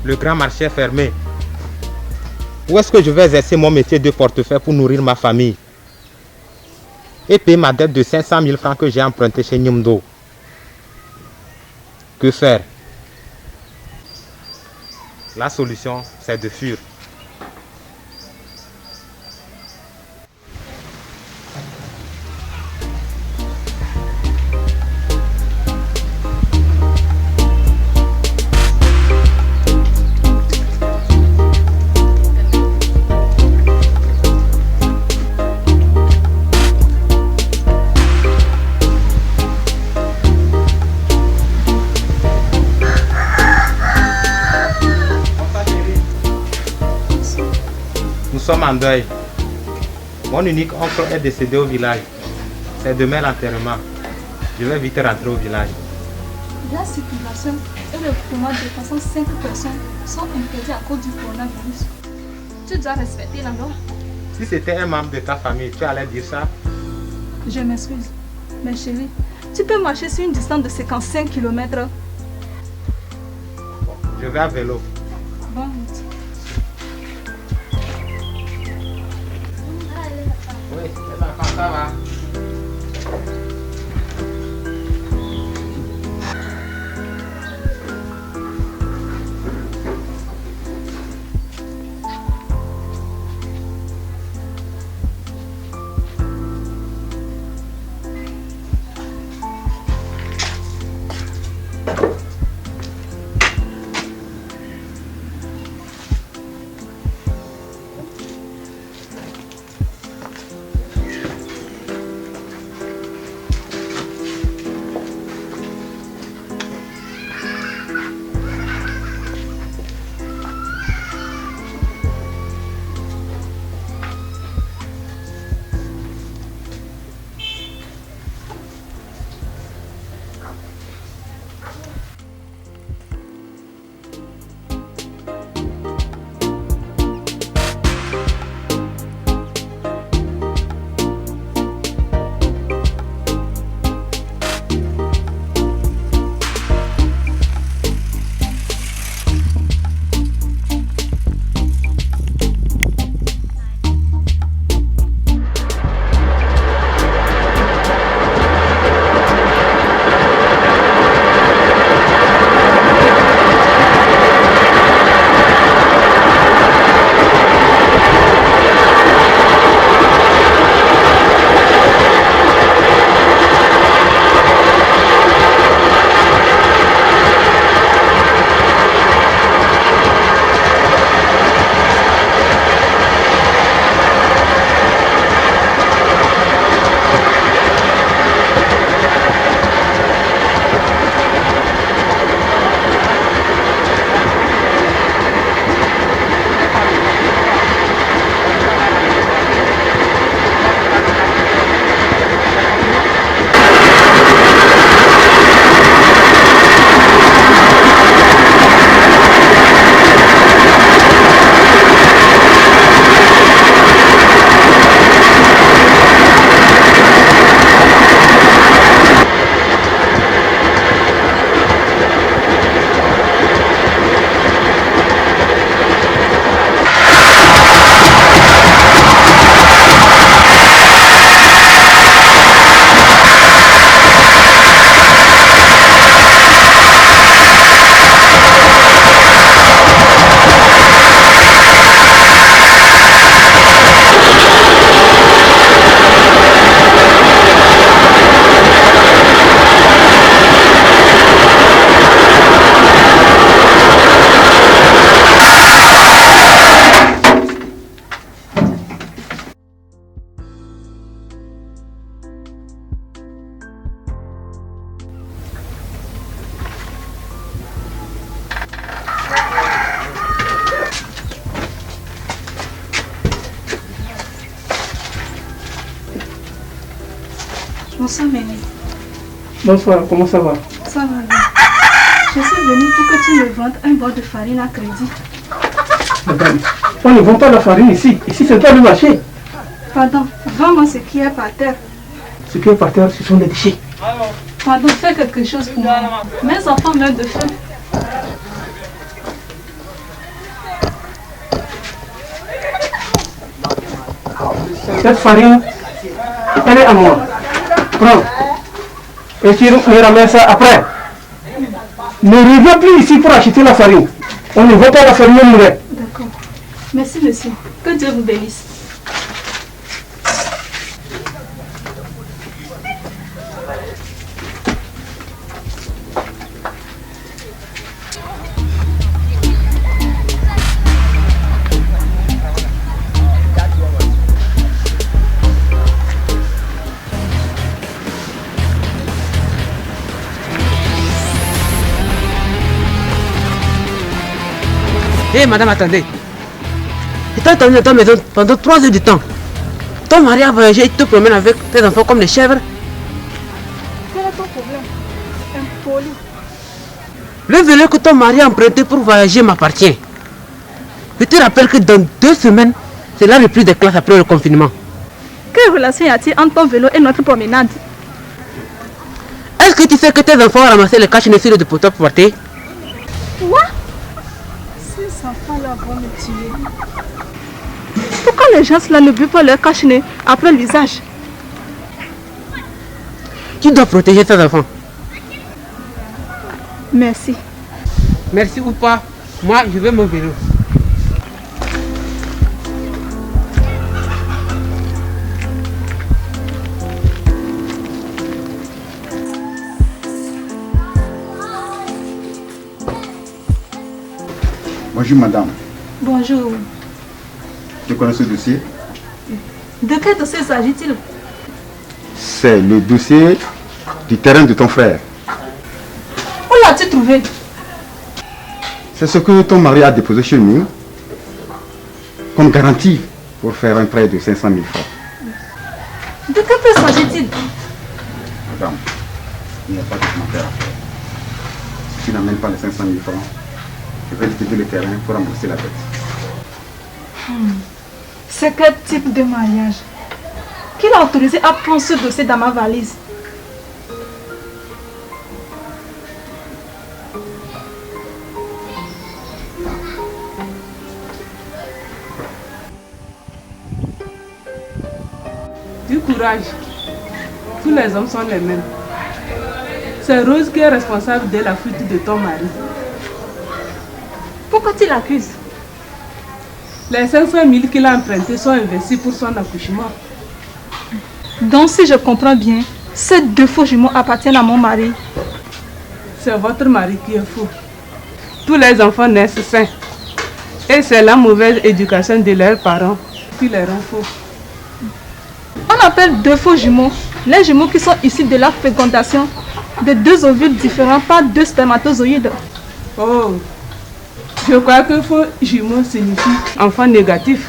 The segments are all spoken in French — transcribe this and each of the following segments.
Le grand marché est fermé. Où est-ce que je vais exercer mon métier de portefeuille pour nourrir ma famille et payer ma dette de 500 000 francs que j'ai emprunté chez Nyumdo? Que faire? La solution, c'est de fuir. Nous sommes en deuil. Mon unique oncle est décédé au village. C'est demain l'enterrement. Je vais vite rentrer au village. La circulation et le mouvement dépassant 5 personnes sont interdits à cause du coronavirus. Tu dois respecter la loi. Si c'était un membre de ta famille, tu allais dire ça? Je m'excuse. Mais chérie, tu peux marcher sur une distance de 55 km. Je vais à vélo. Bonne route. Oui, les enfants, ça va. Bonsoir, Mélie. Bonsoir, comment ça va? Ça va bien. Je suis venue pour que tu me vendes un bol de farine à crédit. Madame, on ne vend pas la farine ici. Ici, c'est pas le marché. Pardon, vends-moi ce qui est par terre. Ce qui est par terre, ce sont des déchets. Pardon, fais quelque chose pour moi. Mes enfants meurent de faim. Cette farine, elle est à moi. Prends. Et tu me ramènes ça après. Ne reviens plus ici pour acheter la farine. On ne veut pas la farine mourir. D'accord. Merci, monsieur. Que Dieu vous bénisse. Hé madame, attendez. Je t'ai attendu dans ta maison pendant 3 heures de temps. Ton mari a voyagé et te promène avec tes enfants comme des chèvres. Quel est ton problème? Impoli. Le vélo que ton mari a emprunté pour voyager m'appartient. Je te rappelle que dans 2 semaines, c'est la reprise des classes après le confinement. Quelle relation y a-t-il entre ton vélo et notre promenade? Est-ce que tu sais que tes enfants ont ramassé les caches sur le poteau pour porter? Quoi? Ces enfants-là vont me tuer. Pourquoi les gens là ne buent pas leur cache-nez après l'usage? Tu dois protéger tes enfants. Merci. Merci ou pas, moi je veux mon vélo. Bonjour madame, Bonjour. tu connais ce dossier? De quel dossier s'agit-il? C'est le dossier du terrain de ton frère. Où l'as-tu trouvé? C'est ce que ton mari a déposé chez nous comme garantie pour faire un prêt de 500 000 francs. De quel prêt s'agit-il? Madame, il n'y a pas de commentaire à faire. Si tu n'amènes pas les 500 000 francs, je vais distribuer le terrain pour rembourser la dette. C'est quel type de mariage? Qui l'a autorisé à prendre ce dossier dans ma valise? Du courage. Tous les hommes sont les mêmes. C'est Rose qui est responsable de la fuite de ton mari. Pourquoi tu l'accuses? Les 500 000 qu'il a empruntés sont investis pour son accouchement. Donc si je comprends bien, ces 2 faux jumeaux appartiennent à mon mari. C'est votre mari qui est fou. Tous les enfants naissent sains. Et c'est la mauvaise éducation de leurs parents qui les rend fous. On appelle 2 faux jumeaux les jumeaux qui sont issus de la fécondation de 2 ovules différents par 2 spermatozoïdes. Oh, je crois que faux jumeaux signifie enfant négatif.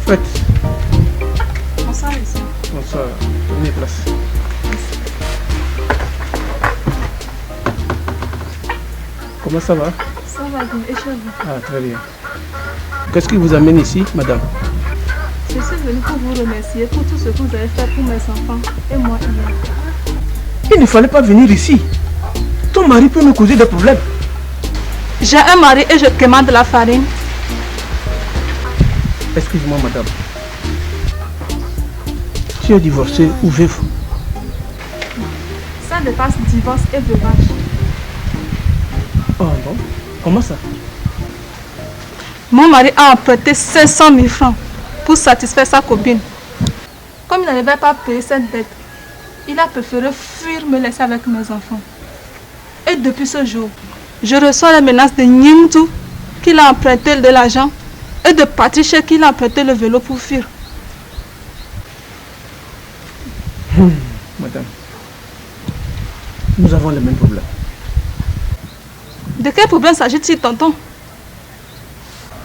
Faites. Bonsoir, monsieur. Bonsoir. Prenez place. Comment ça va? Ça va bien, et chez vous? Ah, très bien. Qu'est-ce qui vous amène ici, madame? Je suis venue pour vous remercier pour tout ce que vous avez fait pour mes enfants et moi hier. Il ne fallait pas venir ici. Ton mari peut nous causer des problèmes. J'ai un mari et je commande de la farine. Excuse-moi, madame. Tu es divorcée ou veuf? Ça dépasse divorce et veuvage. Oh non. Comment ça? Mon mari a emprunté 500 000 francs pour satisfaire sa copine. Comme il n'arrivait pas à payer cette dette, il a préféré fuir me laisser avec mes enfants. Et depuis ce jour, je reçois les menaces de Nyingtu qu'il a emprunté de l'argent et de Patricia qu'il a emprunté le vélo pour fuir. Madame, nous avons le même problème. De quel problème s'agit-il, tonton?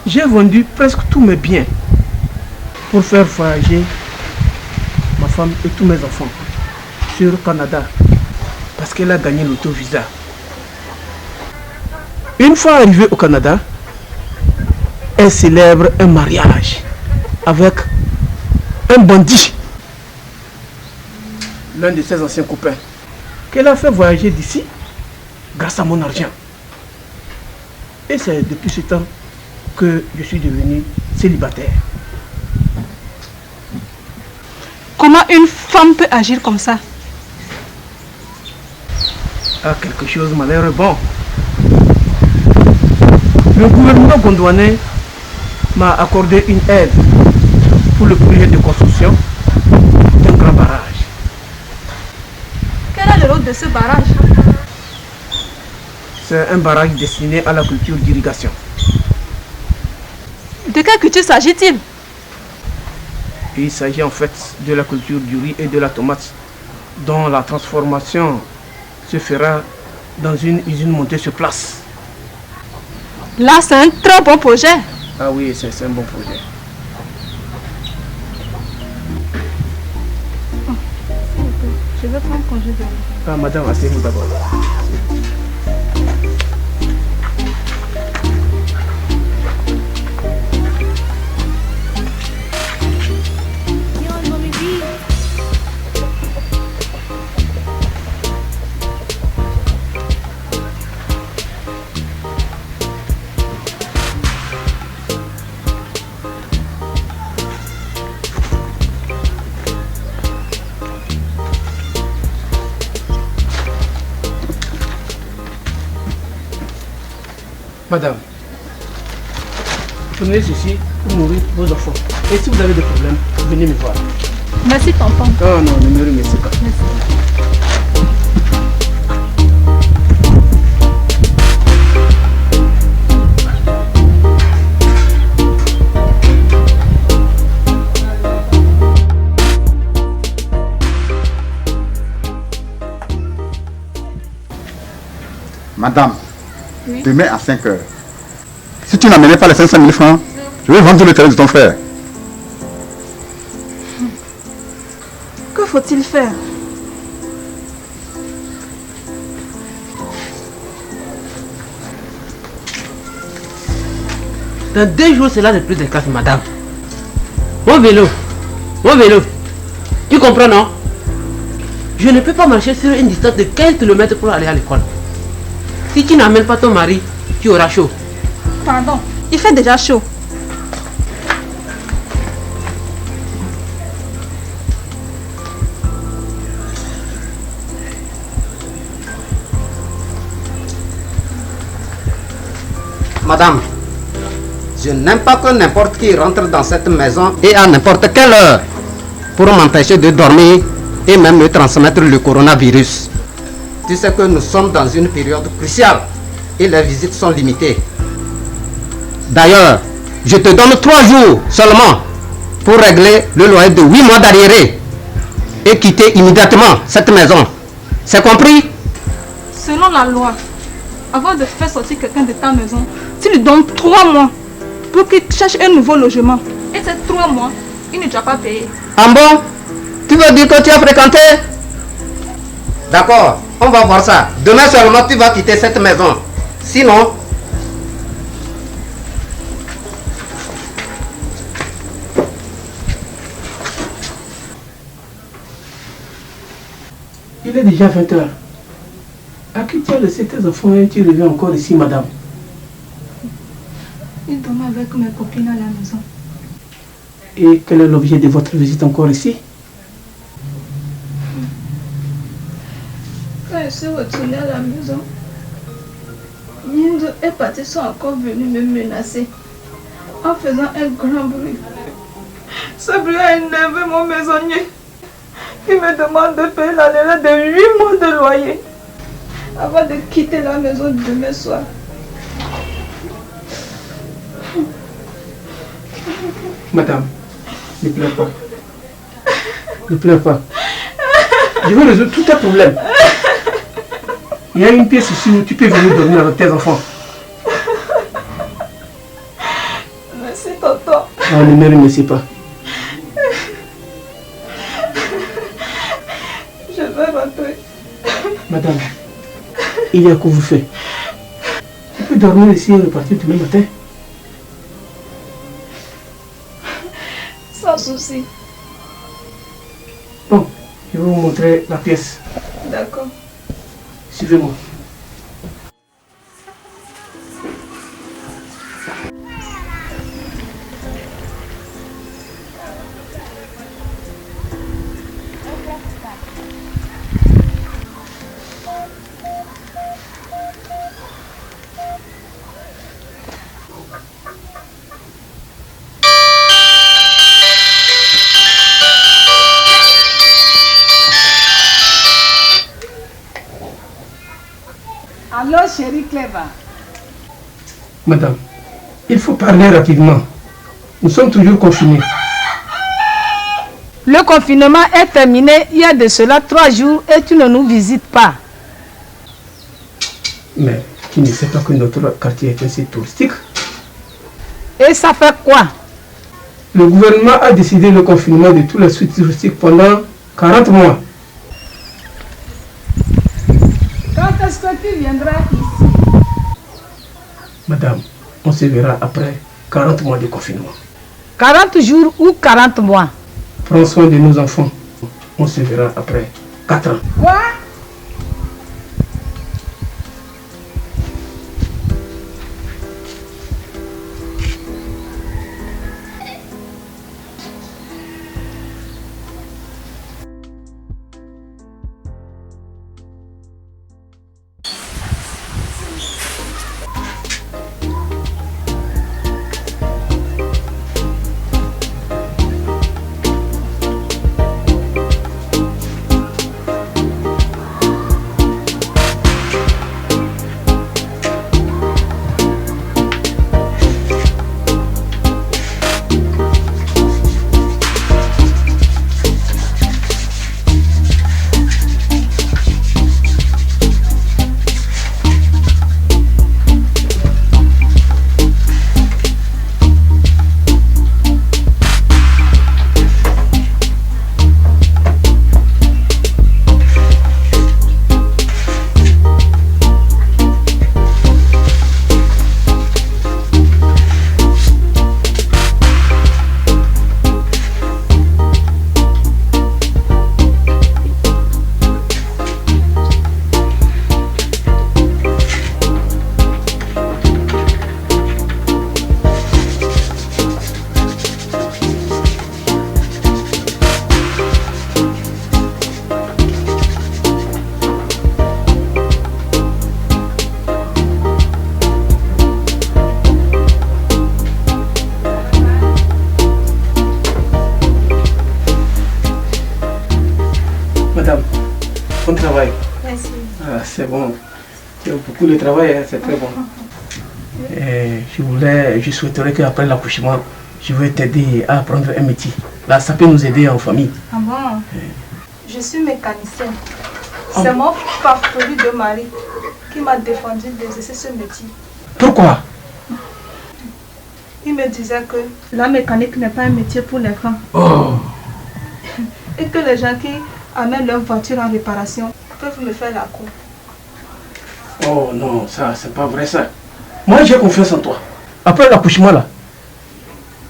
J'ai vendu presque tous mes biens pour faire voyager ma femme et tous mes enfants sur le Canada parce qu'elle a gagné l'auto-visa. Une fois arrivée au Canada, elle célèbre un mariage avec un bandit, l'un de ses anciens copains, qu'elle a fait voyager d'ici grâce à mon argent. Et c'est depuis ce temps que je suis devenu célibataire. Comment une femme peut agir comme ça? Ah, quelque chose m'a l'air bon. Le gouvernement gondouanais m'a accordé une aide pour le projet de construction d'un grand barrage. Quel est le rôle de ce barrage? C'est un barrage destiné à la culture d'irrigation. De quelle culture s'agit-il? Il s'agit en fait de la culture du riz et de la tomate, dont la transformation se fera dans une usine montée sur place. Là, c'est un très bon projet. Ah oui, c'est un bon projet. Je vais prendre congé de vous. Ah, madame, asseyez-vous d'abord. Madame, prenez ceci pour nourrir vos enfants. Et si vous avez des problèmes, venez me voir. Merci, tonton. Oh non, ne me remerciez pas. Merci. Madame, Oui. demain à 5 heures, si tu n'amenais pas les 500 000 francs, je vais vendre le terrain de ton frère. Que faut-il faire? Dans 2 jours, cela n'est plus de classe, madame. Mon vélo. Tu comprends, non? Je ne peux pas marcher sur une distance de 15 km pour aller à l'école. Si tu n'amènes pas ton mari, tu auras chaud. Pardon, il fait déjà chaud. Madame, je n'aime pas que n'importe qui rentre dans cette maison et à n'importe quelle heure pour m'empêcher de dormir et même me transmettre le coronavirus. Tu sais que nous sommes dans une période cruciale et les visites sont limitées. D'ailleurs, je te donne 3 jours seulement pour régler le loyer de 8 mois d'arriéré et quitter immédiatement cette maison. C'est compris? Selon la loi, avant de faire sortir quelqu'un de ta maison, tu lui donnes 3 mois pour qu'il cherche un nouveau logement. Et ces 3 mois, il ne doit pas payer. Ah bon? Tu veux dire que tu as fréquenté? D'accord, on va voir ça. Demain seulement tu vas quitter cette maison. Sinon... Il est déjà 20 heures. À qui tu as laissé tes enfants et tu reviens encore ici, madame? Il dormait avec mes copines à la maison. Et quel est l'objet de votre visite encore ici? Quand je suis retournée à la maison, Nindo et Paty sont encore venus me menacer en faisant un grand bruit. Ce bruit a énervé mon maisonnier. Il me demande de payer l'année de 8 mois de loyer avant de quitter la maison demain soir. Madame, ne pleure pas. Ne pleure pas. Je vais résoudre tous tes problèmes. Il y a une pièce ici où tu peux venir dormir avec tes enfants. Merci, tonton. Ah, ne me remercie pas. Je veux rentrer. Madame, il y a couvre-feu. Tu peux dormir ici et repartir demain matin. Sans souci. Bon, je vais vous montrer la pièce. D'accord. Suivez-moi. Allô, chérie Cléva. Madame, il faut parler rapidement. Nous sommes toujours confinés. Le confinement est terminé il y a de cela 3 jours et tu ne nous visites pas. Mais tu ne sais pas que notre quartier est un site touristique. Et ça fait quoi? Le gouvernement a décidé le confinement de tous les sites touristiques pendant 40 mois. Quand est-ce que tu viendras ici? Madame, on se verra après 40 mois de confinement. 40 jours ou 40 mois? Prends soin de nos enfants. On se verra après 4 ans. Quoi? Madame, bon travail. Merci. Ah, c'est bon. Tu as beaucoup de travail, hein, c'est très bon. Et je souhaiterais qu'après l'accouchement, je vais t'aider à apprendre un métier. Là, ça peut nous aider en famille. Ah bon? Je suis mécanicienne. C'est mon favori de mari qui m'a défendu d'exercer ce métier. Pourquoi? Il me disait que la mécanique n'est pas un métier pour les femmes. Oh, Et que les gens qui amènent leur voiture en réparation peuvent me faire la cour. oh non, ça, c'est pas vrai ça. Moi, j'ai confiance en toi. Après l'accouchement, là,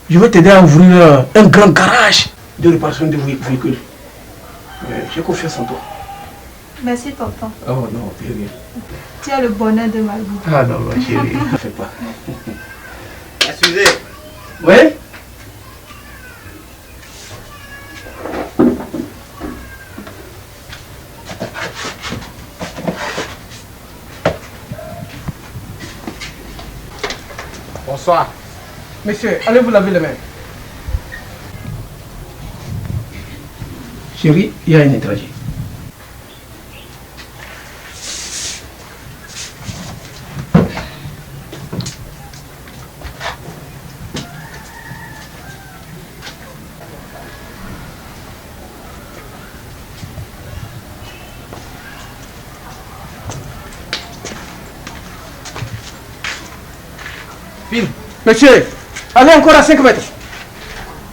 je vais t'aider à ouvrir un grand garage de réparation de véhicules. J'ai confiance en toi. Merci, tonton. Oh non, t'es rien. Tu as le bonheur de ma vie. Ah non, non, chérie, ne fais pas. Excusez, Oui? bonsoir. Monsieur, allez vous laver les mains. Chérie, il y a un étranger. Fine, Monsieur, allez encore à 5 mètres.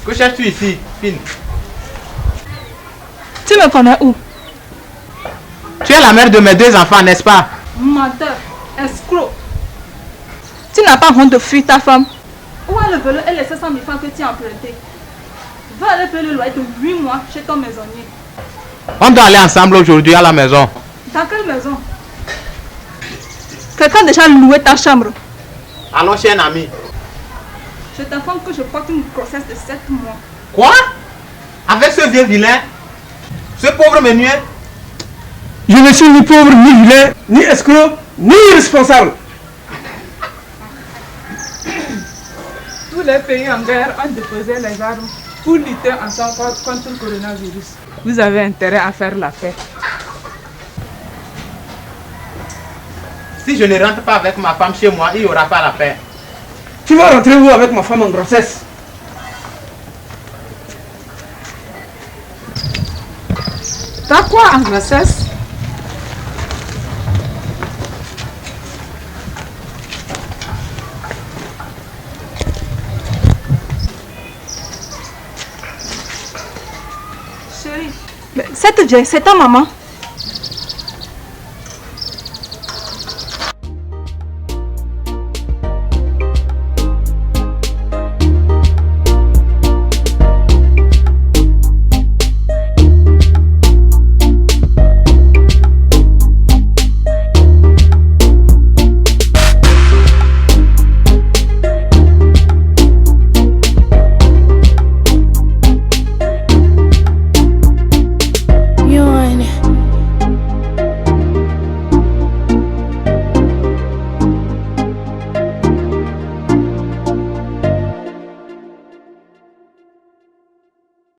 que cherches-tu ici, Fine? Tu me connais où? Tu es la mère de mes 2 enfants, n'est-ce pas? Menteur, escroc. Tu n'as pas honte de fuir ta femme? Où est le vélo et les 500 000 francs que tu as empruntés? Va aller payer le loyer de 8 mois chez ton maisonnier. On doit aller ensemble aujourd'hui à la maison. Dans quelle maison? Quelqu'un a déjà loué ta chambre? Allons chez un ami. Je t'informe que je porte une grossesse de 7 mois. Quoi? Avec ce vieux vilain? Ce pauvre menuet? Je ne suis ni pauvre, ni vilain, ni escroc, ni irresponsable. Tous les pays en guerre ont déposé les armes pour lutter ensemble contre le coronavirus. Vous avez intérêt à faire la paix. Si je ne rentre pas avec ma femme chez moi, il n'y aura pas la paix. Tu vas rentrer où avec ma femme en grossesse? T'as quoi en grossesse? Chérie, mais cette vieille, c'est ta maman.